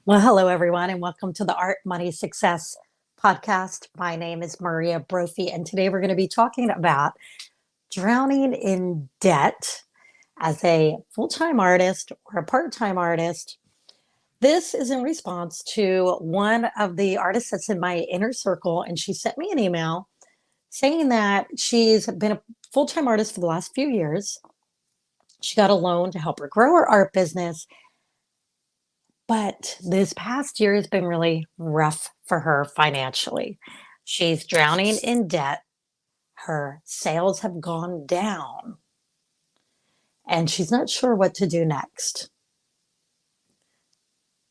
Well, hello, everyone, and welcome to the Art, Money, Success podcast. My name is Maria Brophy, and today we're going to be talking about drowning in debt as a full time artist or a part time artist. This is in response to one of the artists that's in my inner circle, and she sent me an email saying that she's been a full time artist for the last few years. She got a loan to help her grow her art business. But this past year has been really rough for her financially. She's drowning in debt. Her sales have gone down, and she's not sure what to do next.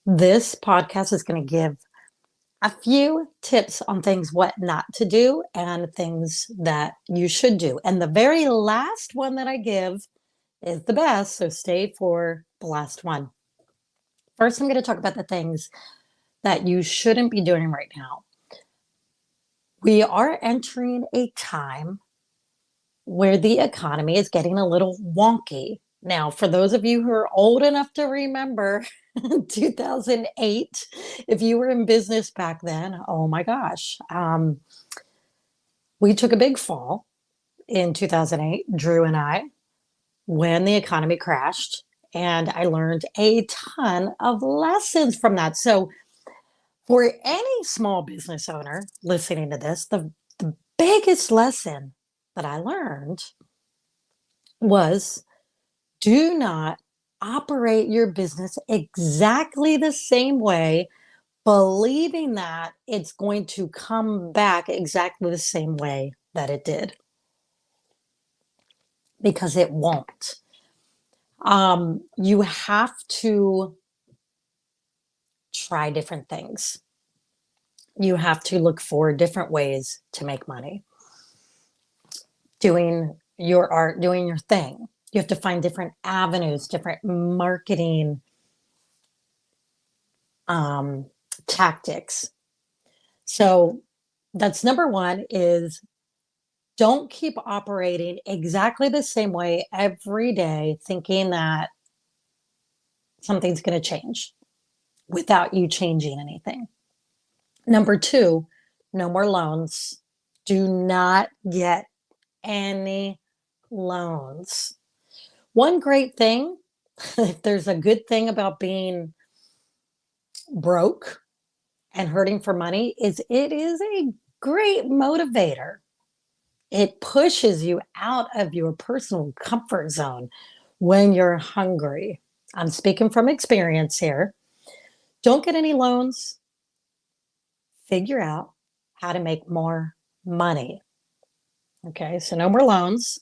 This podcast is going to give a few tips on things what not to do and things that you should do. And the very last one that I give is the best, so stay for the last one. First, I'm going to talk about the things that you shouldn't be doing right now. We are entering a time where the economy is getting a little wonky. Now, for those of you who are old enough to remember 2008, if you were in business back then, oh my gosh, we took a big fall in 2008, Drew and I, when the economy crashed. And I learned a ton of lessons from that. So, for any small business owner listening to this, the biggest lesson that I learned was do not operate your business exactly the same way, believing that it's going to come back exactly the same way that it did, because it won't. You have to try different things. You have to look for different ways to make money. Doing your art, doing your thing. You have to find different avenues, different marketing tactics. So that's number one is don't keep operating exactly the same way every day, thinking that something's going to change without you changing anything. Number two, no more loans. Do not get any loans. One great thing, if there's a good thing about being broke and hurting for money, is it is a great motivator. It pushes you out of your personal comfort zone when you're hungry. I'm speaking from experience here. Don't get any loans. Figure out how to make more money. Okay, so no more loans.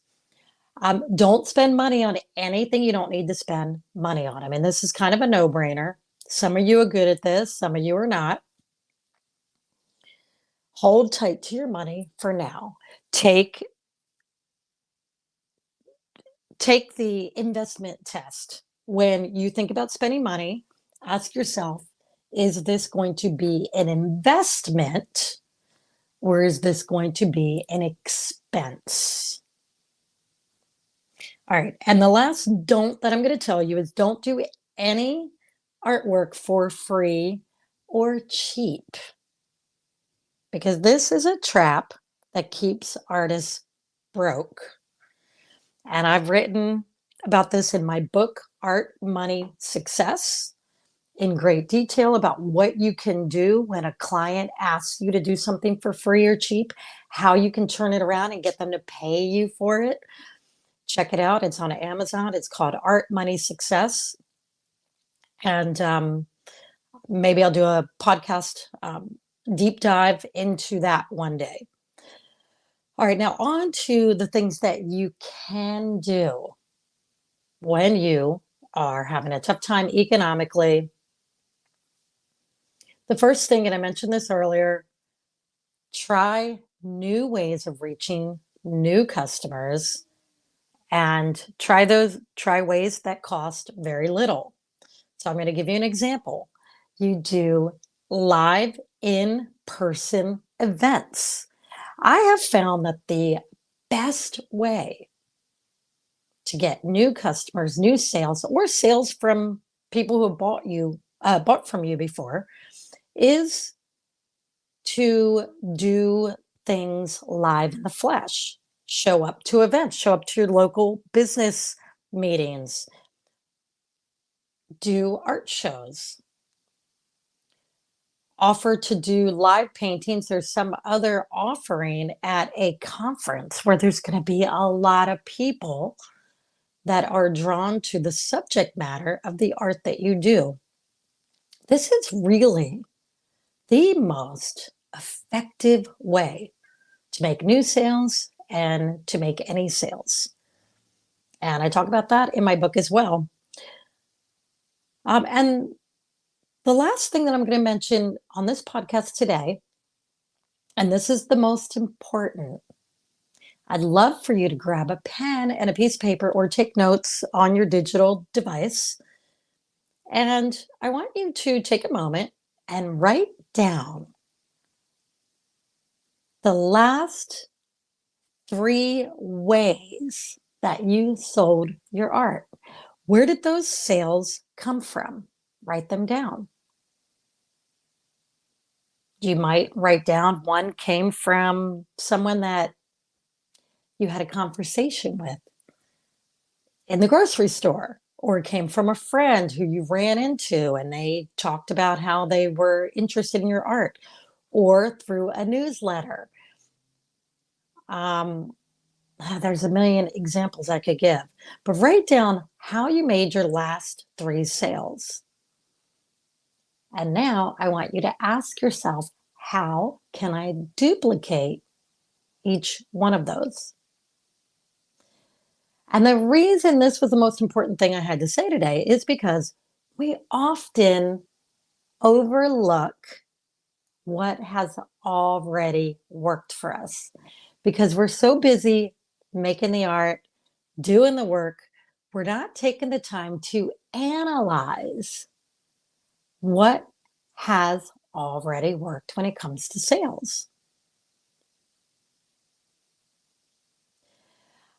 Don't spend money on anything you don't need to spend money on. I mean, this is kind of a no-brainer. Some of you are good at this, some of you are not. Hold tight to your money for now. Take the investment test. When you think about spending money, ask yourself, is this going to be an investment or is this going to be an expense? All right. And the last don't that I'm going to tell you is don't do any artwork for free or cheap, because this is a trap that keeps artists broke. And I've written about this in my book, Art, Money, Success, in great detail about what you can do when a client asks you to do something for free or cheap, how you can turn it around and get them to pay you for it. Check it out. It's on Amazon. It's called Art, Money, Success. And maybe I'll do a podcast deep dive into that one day. All right, now on to the things that you can do when you are having a tough time economically. The first thing, and I mentioned this earlier, try new ways of reaching new customers and try ways that cost very little. So I'm going to give you an example. You do live in-person events. I have found that the best way to get new customers, new sales, or sales from people who have bought you bought from you before, is to do things live in the flesh. Show up to events, show up to your local business meetings, do art shows, offer to do live paintings. There's some other offering at a conference where there's going to be a lot of people that are drawn to the subject matter of the art that you do. This is really the most effective way to make new sales and to make any sales. And I talk about that in my book as well. And the last thing that I'm going to mention on this podcast today, and this is the most important, I'd love for you to grab a pen and a piece of paper or take notes on your digital device. And I want you to take a moment and write down the last 3 ways that you sold your art. Where did those sales come from? Write them down. You might write down one came from someone that you had a conversation with in the grocery store, or it came from a friend who you ran into and they talked about how they were interested in your art, or through a newsletter. There's a million examples I could give, but write down how you made your last 3 sales. And now I want you to ask yourself, how can I duplicate each one of those? And the reason this was the most important thing I had to say today is because we often overlook what has already worked for us because we're so busy making the art, doing the work. We're not taking the time to analyze what has already worked when it comes to sales.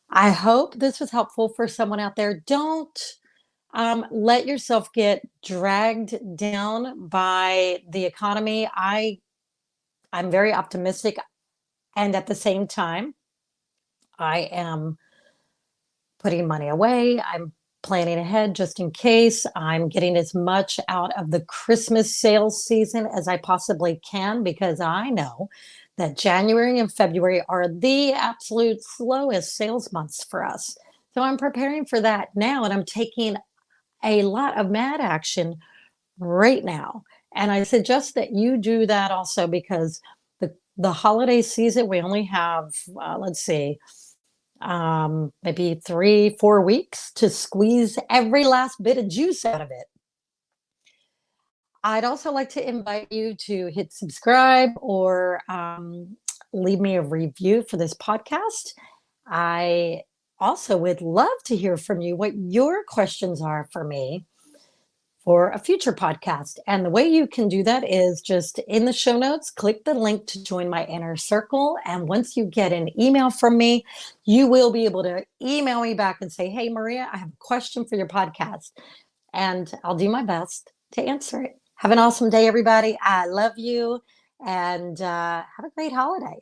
I hope this was helpful for someone out there. Don't let yourself get dragged down by the economy. I'm very optimistic, and at the same time, I am putting money away. I'm planning ahead just in case. I'm getting as much out of the Christmas sales season as I possibly can because I know that January and February are the absolute slowest sales months for us. So I'm preparing for that now, and I'm taking a lot of mad action right now. And I suggest that you do that also because the holiday season, we only have, let's see, maybe 3-4 weeks to squeeze every last bit of juice out of it. I'd also like to invite you to hit subscribe or leave me a review for this podcast. I also would love to hear from you what your questions are for me for a future podcast. And the way you can do that is just in the show notes, click the link to join my inner circle. And once you get an email from me, you will be able to email me back and say, hey, Maria, I have a question for your podcast. And I'll do my best to answer it. Have an awesome day, everybody. I love you and have a great holiday.